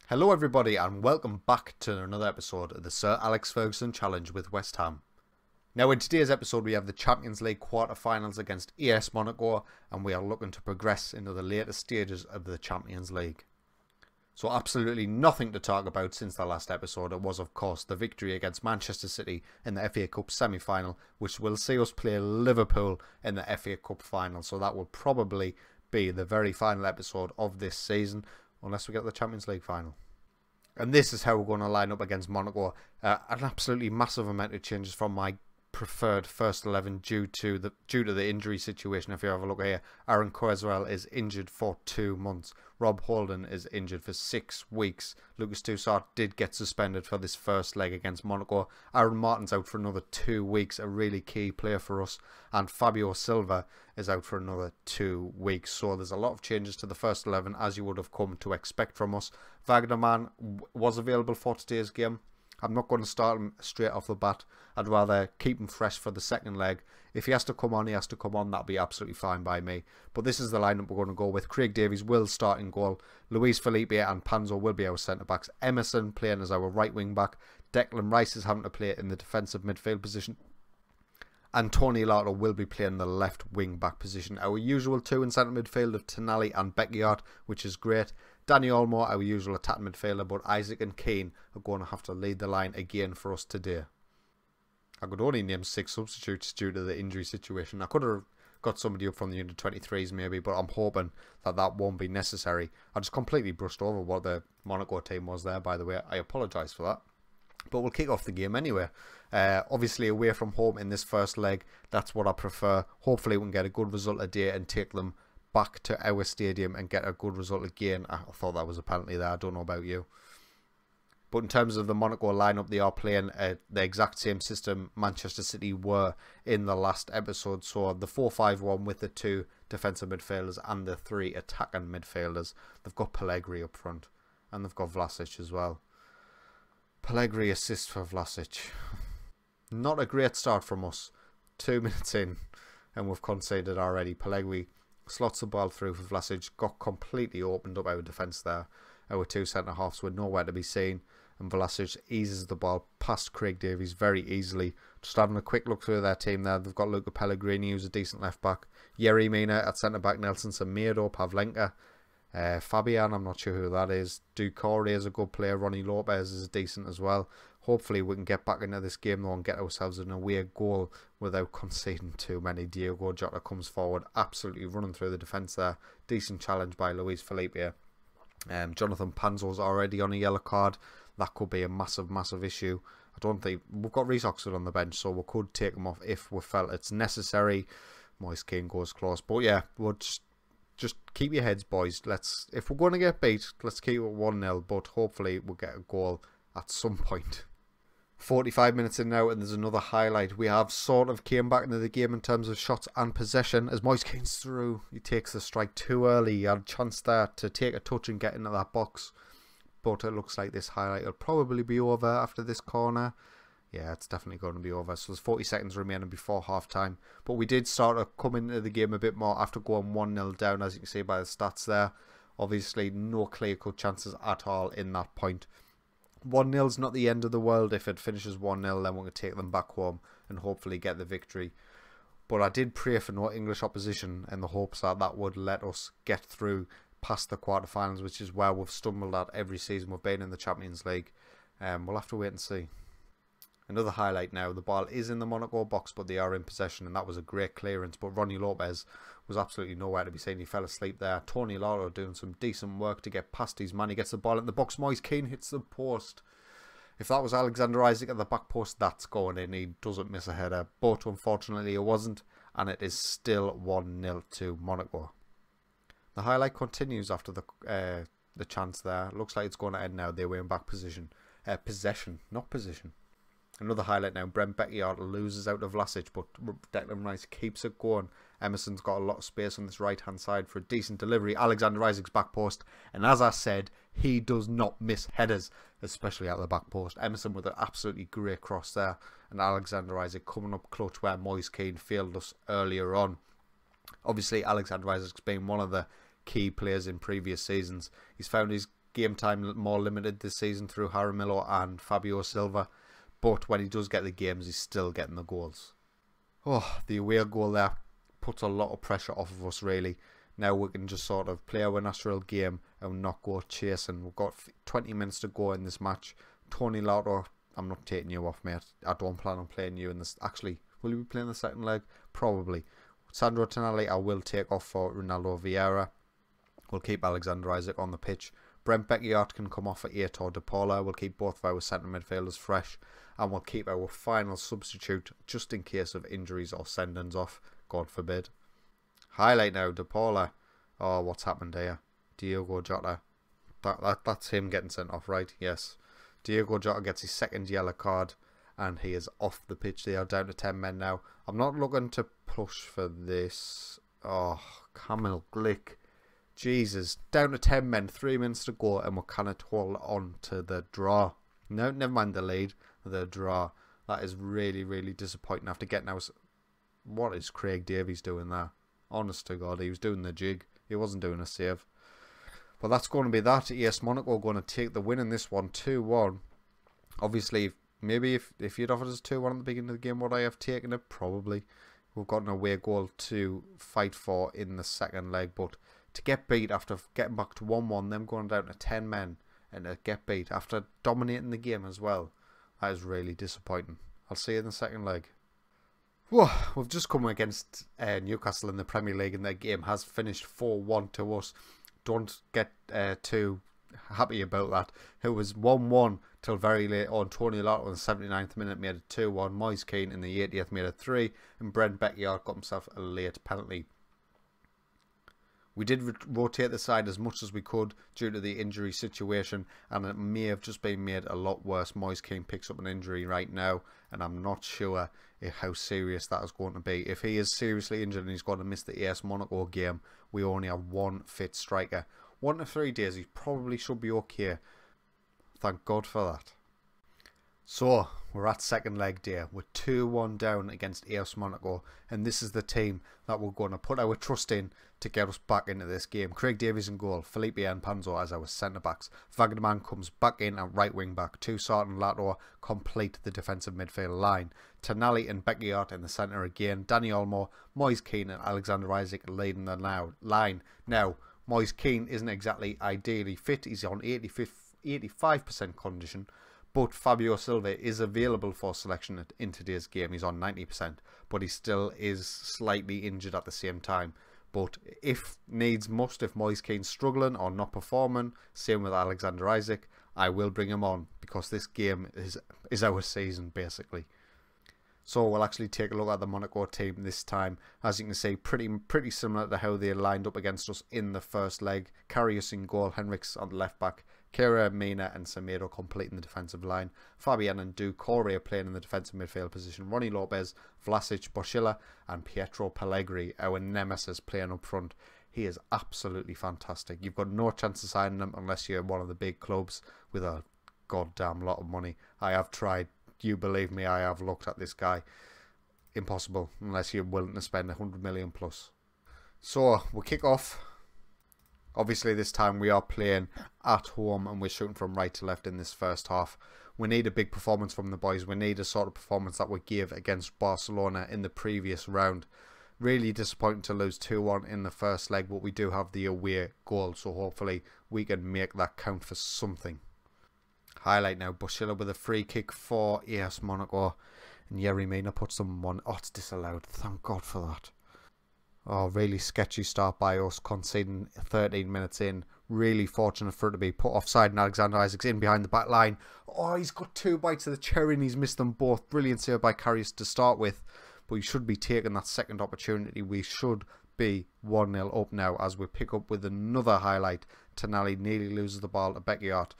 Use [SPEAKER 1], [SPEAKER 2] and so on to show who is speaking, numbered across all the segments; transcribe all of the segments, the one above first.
[SPEAKER 1] Hello everybody and welcome back to another episode of the Sir Alex Ferguson Challenge with West Ham. Now in today's episode we have the Champions League quarter-finals against AS Monaco and we are looking to progress into the later stages of the Champions League. So absolutely nothing to talk about since the last episode. It was of course the victory against Manchester City in the FA Cup semi-final, which will see us play Liverpool in the FA Cup final. So that will probably be the very final episode of this season, unless we get the Champions League final. And this is how we're going to line up against Monaco. An absolutely massive amount of changes from my preferred first 11 due to the injury situation. If you have a look here, Aaron Cresswell is injured for 2 months. Rob Holding is injured for 6 weeks. Lucas Toussaint did get suspended for this first leg against Monaco. Aaron Martin's out for another 2 weeks, a really key player for us. And Fabio Silva is out for another 2 weeks. So there's a lot of changes to the first 11 as you would have come to expect from us. Wagnerman was available for today's game. I'm not going to start him straight off the bat. I'd rather keep him fresh for the second leg. If he has to come on, he has to come on. That'll be absolutely fine by me. But this is the lineup we're going to go with. Craig Davies will start in goal. Luis Felipe and Panzo will be our centre-backs. Emerson playing as our right wing-back. Declan Rice is having to play in the defensive midfield position. And Tony Lato will be playing the left wing-back position. Our usual two in centre midfield of Tonali and Beckiart, which is great. Danny Olmo, our usual attacking midfielder, but Isaac and Keane are going to have to lead the line again for us today. I could only name 6 substitutes due to the injury situation. I could have got somebody up from the under-23s maybe, but I'm hoping that that won't be necessary. I just completely brushed over what the Monaco team was there, by the way. I apologise for that. But we'll kick off the game anyway. Obviously away from home in this first leg, that's what I prefer. Hopefully we can get a good result today and take them back to our stadium and get a good result again. I thought that was a penalty there, I don't know about you. But in terms of the Monaco lineup, they are playing the exact same system Manchester City were in the last episode. So the 4-5-1 with the 2 defensive midfielders and the 3 attacking midfielders. They've got Pellegrini up front and they've got Vlasic as well. Pellegrini assists for Vlasic. Not a great start from us. 2 minutes in and we've conceded already. Pellegrini slots the ball through for Vlasic. Got completely opened up our defence there. Our 2 centre-halves were nowhere to be seen. And Vlasic eases the ball past Craig Davies very easily. Just having a quick look through their team there. They've got Luca Pellegrini, who's a decent left-back. Yerry Mina at centre-back. Nelson Semedo, Pavlenka. Fabian, I'm not sure who that is. Ducouré is a good player. Ronnie Lopez is decent as well. Hopefully we can get back into this game though and get ourselves an away goal without conceding too many. Diogo Jota comes forward, absolutely running through the defence there. Decent challenge by Luis Felipe. Jonathan Panzo's already on a yellow card. That could be a massive issue. I don't think we've got Reece Oxford on the bench, so we could take him off if we felt it's necessary. Moise Kean goes close, but yeah, we'll just keep your heads, boys. If we're going to get beat, let's keep it 1-0, but hopefully we'll get a goal at some point. 45 minutes in now and there's another highlight. We have sort of came back into the game in terms of shots and possession. As Moise Kean's through, he takes the strike too early. He had a chance there to take a touch and get into that box. But it looks like this highlight will probably be over after this corner. Yeah, it's definitely going to be over. So there's 40 seconds remaining before half time. But we did sort of come into the game a bit more after going 1-0 down, as you can see by the stats there. Obviously no clear-cut chances at all in that point. 1-0's not the end of the world. If it finishes 1-0, then we're going to take them back home and hopefully get the victory. But I did pray for no English opposition in the hopes that that would let us get through past the quarterfinals, which is where we've stumbled at every season we've been in the Champions League. We'll have to wait and see. Another highlight now. The ball is in the Monaco box, but they are in possession, and that was a great clearance. But Ronnie Lopez was absolutely nowhere to be seen. He fell asleep there. Tony Lato doing some decent work to get past his man. He gets the ball in the box. Moise Kean hits the post. If that was Alexander Isaac at the back post, that's going in. He doesn't miss a header. But unfortunately it wasn't, and it is still 1-0 to Monaco. The highlight continues after the chance there. Looks like it's going to end now. They're way in back position. Possession, not position. Another highlight now. Brent Beckiart loses out of Vlasic, but Declan Rice keeps it going. Emerson's got a lot of space on this right-hand side for a decent delivery. Alexander Isaac's back post. And as I said, he does not miss headers, especially at the back post. Emerson with an absolutely great cross there. And Alexander Isaac coming up clutch where Moise Kean failed us earlier on. Obviously, Alexander Isaac's been one of the key players in previous seasons. He's found his game time more limited this season through Jaramillo and Fabio Silva. But when he does get the games, he's still getting the goals. Oh, the away goal there puts a lot of pressure off of us, really. Now we can just sort of play our natural game and not go chasing. We've got 20 minutes to go in this match. Tony Lauto, I'm not taking you off, mate. I don't plan on playing you in this. Actually, will you be playing the second leg? Probably. Sandro Tonali, I will take off for Ronaldo Vieira. We'll keep Alexander Isak on the pitch. Brent Beckiart can come off for Aitor De Paula. We'll keep both of our centre midfielders fresh. And we'll keep our final substitute just in case of injuries or send-ins off. God forbid. Highlight now, De Paula. Oh, what's happened here? Diogo Jota. That's him getting sent off, right? Yes. Diogo Jota gets his second yellow card. And he is off the pitch. They are down to 10 men now. I'm not looking to push for this. Oh, Kamil Glick. Jesus. Down to 10 men. 3 minutes to go. And we're kind of hold on to the draw. No, never mind the lead. The draw. That is really, really disappointing after getting out. What is Craig Davies doing there? Honest to God, he was doing the jig. He wasn't doing a save. But that's going to be that. AS Monaco going to take the win in this one, 2-1. Obviously, maybe if you'd offered us 2-1 at the beginning of the game, would I have taken it? Probably. We've got an away goal to fight for in the second leg. But to get beat after getting back to 1-1, them going down to 10 men, and to get beat after dominating the game as well, that is really disappointing. I'll see you in the second leg. Whoa, we've just come against Newcastle in the Premier League, and their game has finished 4-1 to us. Don't get too happy about that. It was 1-1 till very late on. Tony Lauto in the 79th minute made it 2-1. Moise Keane in the 80th made it 3. And Brent Beckiart got himself a late penalty. We did rotate the side as much as we could due to the injury situation, and it may have just been made a lot worse. Moise Keane picks up an injury right now, and I'm not sure how serious that is going to be. If he is seriously injured and he's going to miss the AS Monaco game, we only have one fit striker. 1 to 3 days, he probably should be okay. Thank God for that. So, we're at second leg day. We're 2-1 down against AS Monaco, and this is the team that we're going to put our trust in to get us back into this game. Craig Davies in goal, Felipe and Panzo as our centre-backs. Wagnerman comes back in at right wing-back. Toussaint and Lato complete the defensive midfield line. Tonali and Beckiart in the centre again. Danny Olmo, Moise Keane and Alexander Isak leading the line. Now, Moise Keane isn't exactly ideally fit. He's on 85% condition. But Fabio Silva is available for selection in today's game. He's on 90%. But he still is slightly injured at the same time. But if needs must, if Moise Keane's struggling or not performing, same with Alexander Isak, I will bring him on. Because this game is our season, basically. So we'll actually take a look at the Monaco team this time. As you can see, pretty similar to how they lined up against us in the first leg. Karius in goal, Henriks on the left back, Kera, Mina and Semedo completing the defensive line. Fabian and Doucouré are playing in the defensive midfield position. Ronnie Lopez, Vlasic, Boschilla and Pietro Pellegrini, our nemesis, playing up front. He is absolutely fantastic. You've got no chance of signing him unless you're one of the big clubs with a goddamn lot of money. I have tried. You believe me, I have looked at this guy. Impossible unless you're willing to spend 100 million plus. So we'll kick off. Obviously this time we are playing at home and we're shooting from right to left in this first half. We need a big performance from the boys. We need a sort of performance that we gave against Barcelona in the previous round. Really disappointing to lose 2-1 in the first leg, but we do have the away goal, so hopefully we can make that count for something. Highlight now, Boschilla with a free kick for AS Monaco. And Yerry Mina puts them on. Oh, it's disallowed. Thank God for that. Oh, really sketchy start by us, conceding 13 minutes in. Really fortunate for it to be put offside, and Alexander Isak's in behind the back line. Oh, he's got 2 bites of the cherry and he's missed them both. Brilliant save by Karius to start with. But we should be taking that second opportunity. We should be 1-0 up now as we pick up with another highlight. Tonali nearly loses the ball to Beckiart.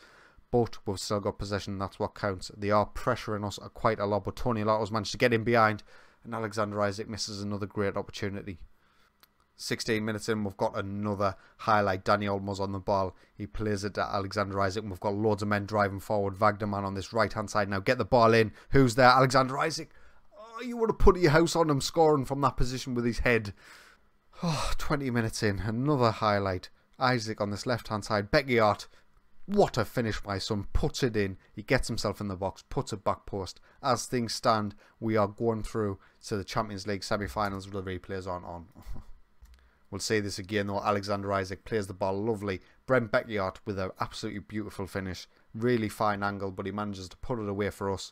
[SPEAKER 1] But we've still got possession, that's what counts. They are pressuring us quite a lot, but Tony Lauto's managed to get in behind, and Alexander Isak misses another great opportunity. 16 minutes in, we've got another highlight. Danny Olmo's on the ball. He plays it to Alexander Isak, and we've got loads of men driving forward. Wagnerman on this right-hand side now. Get the ball in. Who's there? Alexander Isak. Oh, you would have put your house on him scoring from that position with his head. Oh, 20 minutes in, another highlight. Isak on this left-hand side. Beckiart. What a finish, my son. Puts it in. He gets himself in the box, puts it back post. As things stand, we are going through to the Champions League semi-finals with the replays on. We'll see this again though. Alexander Isak plays the ball lovely. Brent Beckiart with an absolutely beautiful finish. Really fine angle, but he manages to put it away for us.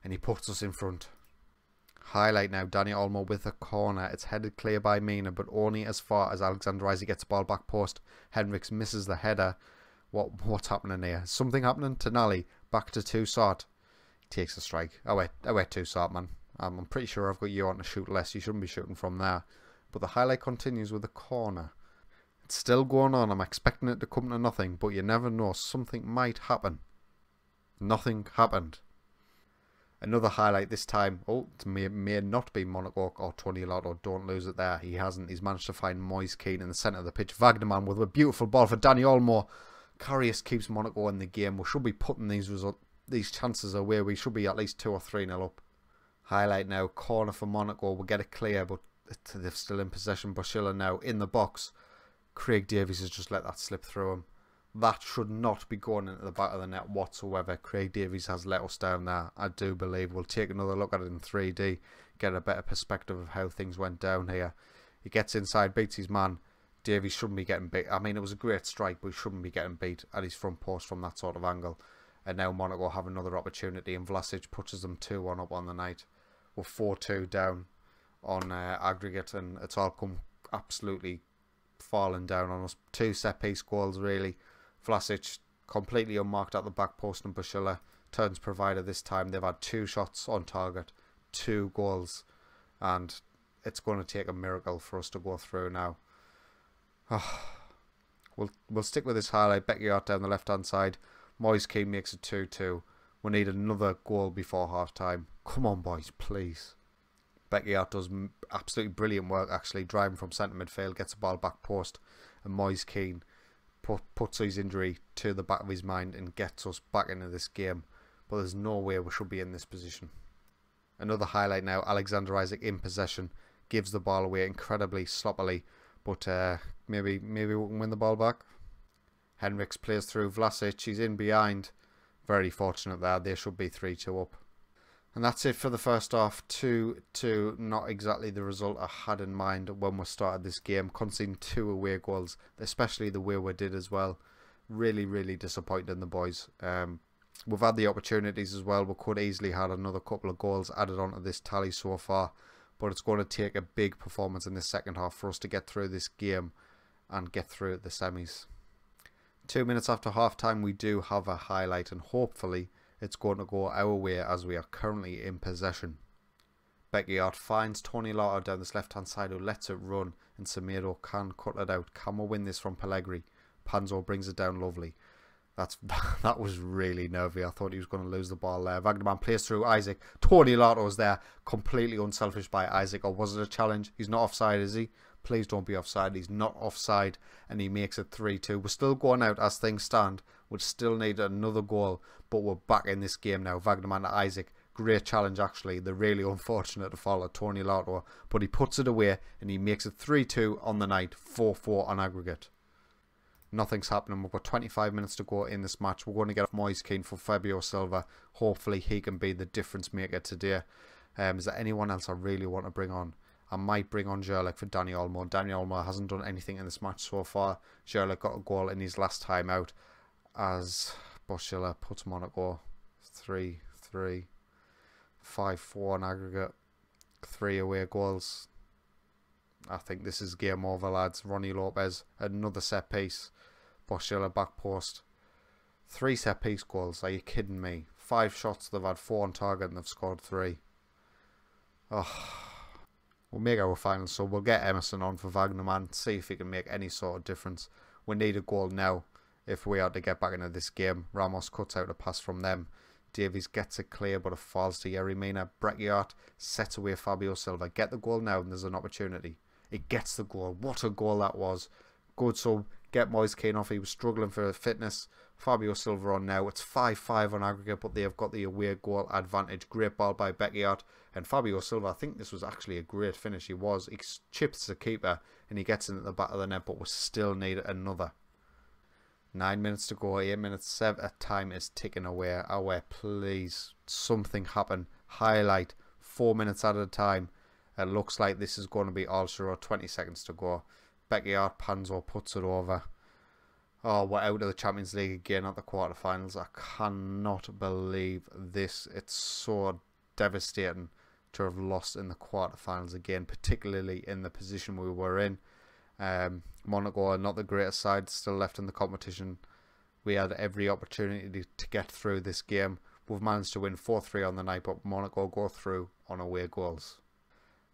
[SPEAKER 1] And he puts us in front. Highlight now, Danny Olmo with a corner. It's headed clear by Mina, but only as far as Alexander Isak gets the ball back post. Henriks misses the header. What's happening here? Something happening to Nally. Back to Toussaint. He takes a strike. Oh wait, Toussaint, man. I'm pretty sure I've got you on to shoot less. You shouldn't be shooting from there. But the highlight continues with a corner. It's still going on. I'm expecting it to come to nothing, but you never know. Something might happen. Nothing happened. Another highlight this time. Oh, it may not be Monaco or Tony Lotto. Don't lose it there. He hasn't. He's managed to find Moise Keane in the centre of the pitch. Wagnerman with a beautiful ball for Danny Olmo. Karius keeps Monaco in the game. We should be putting these chances away. We should be at least 2 or 3-0 up. Highlight now. Corner for Monaco. We'll get it clear, but they're still in possession. Bashila now in the box. Craig Davies has just let that slip through him. That should not be going into the back of the net whatsoever. Craig Davies has let us down there, I do believe. We'll take another look at it in 3D. Get a better perspective of how things went down here. He gets inside, beats his man. Davies shouldn't be getting beat. I mean, it was a great strike, but he shouldn't be getting beat at his front post from that sort of angle. And now Monaco have another opportunity, and Vlasic pushes them 2-1 up on the night. We're 4-2 down on aggregate, and it's all come absolutely falling down on us. 2 set-piece goals, really. Vlasic completely unmarked at the back post, and Bashila turns provider this time. They've had 2 shots on target, 2 goals, and it's going to take a miracle for us to go through now. We'll stick with this highlight. Beckiart down the left-hand side. Moise Keane makes it 2-2. We need another goal before half-time. Come on, boys, please. Beckiart does absolutely brilliant work, actually, driving from centre midfield, gets the ball back post, and Moise Keane puts his injury to the back of his mind and gets us back into this game. But there's no way we should be in this position. Another highlight now. Alexander Isak in possession, gives the ball away incredibly sloppily, but maybe we can win the ball back. Henriks plays through Vlasic. He's in behind. Very fortunate there. They should be 3-2 up. And that's it for the first half. 2-2, not exactly the result I had in mind when we started this game. Conceding 2 away goals, especially the way we did as well. Really, really disappointed in the boys. We've had the opportunities as well. We could easily had another couple of goals added onto this tally so far. But it's going to take a big performance in the second half for us to get through this game and get through the semis. 2 minutes after half time, we do have a highlight, and hopefully it's going to go our way as we are currently in possession. Beckiart finds Tony Lotto down this left hand side, who lets it run, and Semedo can cut it out. Can we win this from Pellegrini? Panzo brings it down lovely. That was really nervy. I thought he was going to lose the ball there. Wagnerman plays through Isak. Tony Lotto's there. Completely unselfish by Isak. Or was it a challenge? He's not offside, is he? Please don't be offside. He's not offside. And he makes it 3-2. We're still going out as things stand. We still need another goal. But we're back in this game now. Wagnerman to Isak. Great challenge, actually. They're really unfortunate to fall at Tony Lotto. But he puts it away. And he makes it 3-2 on the night. 4-4 on aggregate. Nothing's happening. We've got 25 minutes to go in this match. We're going to get off Moise Keane for Fabio Silva. Hopefully he can be the difference maker today. Is there anyone else I really want to bring on? I might bring on Jerlik for Danny Olmo. Danny Olmo hasn't done anything in this match so far. Jerlik got a goal in his last time out as Bashila puts Monaco 3-3. 5-4 on aggregate. 3 away goals. I think this is game over, lads. Ronnie Lopez, another set piece. Bashila back post. 3 set piece goals. Are you kidding me? 5 shots. They've had 4 on target and they've scored 3. Oh, we'll make our final. So we'll get Emerson on for Wagnerman. See if he can make any sort of difference. We need a goal now if we are to get back into this game. Ramos cuts out a pass from them. Davies gets it clear, but it falls to Yerry Mina. Beckiart sets away Fabio Silva. Get the goal now and there's an opportunity. It gets the goal. What a goal that was. Good sub. Get Moise Keane off. He was struggling for fitness. Fabio Silva on now. It's 5-5 on aggregate, but they have got the away goal advantage. Great ball by Beckiart. And Fabio Silva, I think this was actually a great finish. He chips the keeper and he gets into the back of the net, but we still need another. 9 minutes to go, 8 minutes, 7, time is ticking away. Please, something happen. Highlight, 4 minutes at a time. It looks like this is going to be all sure. 20 seconds to go. Becky Hart Panzo puts it over. Oh, we're out of the Champions League again at the quarterfinals. I cannot believe this. It's so devastating to have lost in the quarterfinals again, particularly in the position we were in. Monaco are not the greatest side still left in the competition. We had every opportunity to get through this game. We've managed to win 4-3 on the night, but Monaco go through on away goals.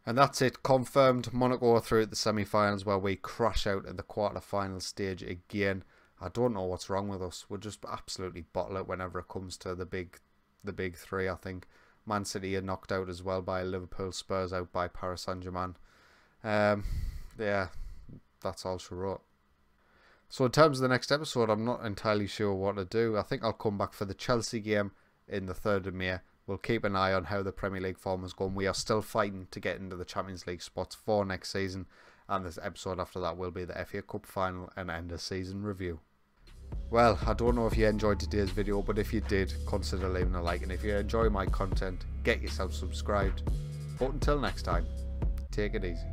[SPEAKER 1] And that's it, confirmed. Monaco are through at the semi-finals, where we crash out at the quarter-final stage again. I don't know what's wrong with us. We'll just absolutely bottle it whenever it comes to the big three, I think. Man City are knocked out as well by Liverpool, Spurs out by Paris Saint-Germain. Yeah, that's all she wrote. So in terms of the next episode, I'm not entirely sure what to do. I think I'll come back for the Chelsea game in the 3rd of May. We'll keep an eye on how the Premier League form is going. We are still fighting to get into the Champions League spots for next season. And this episode after that will be the FA Cup final and end of season review. Well, I don't know if you enjoyed today's video, but if you did, consider leaving a like. And if you enjoy my content, get yourself subscribed. But until next time, take it easy.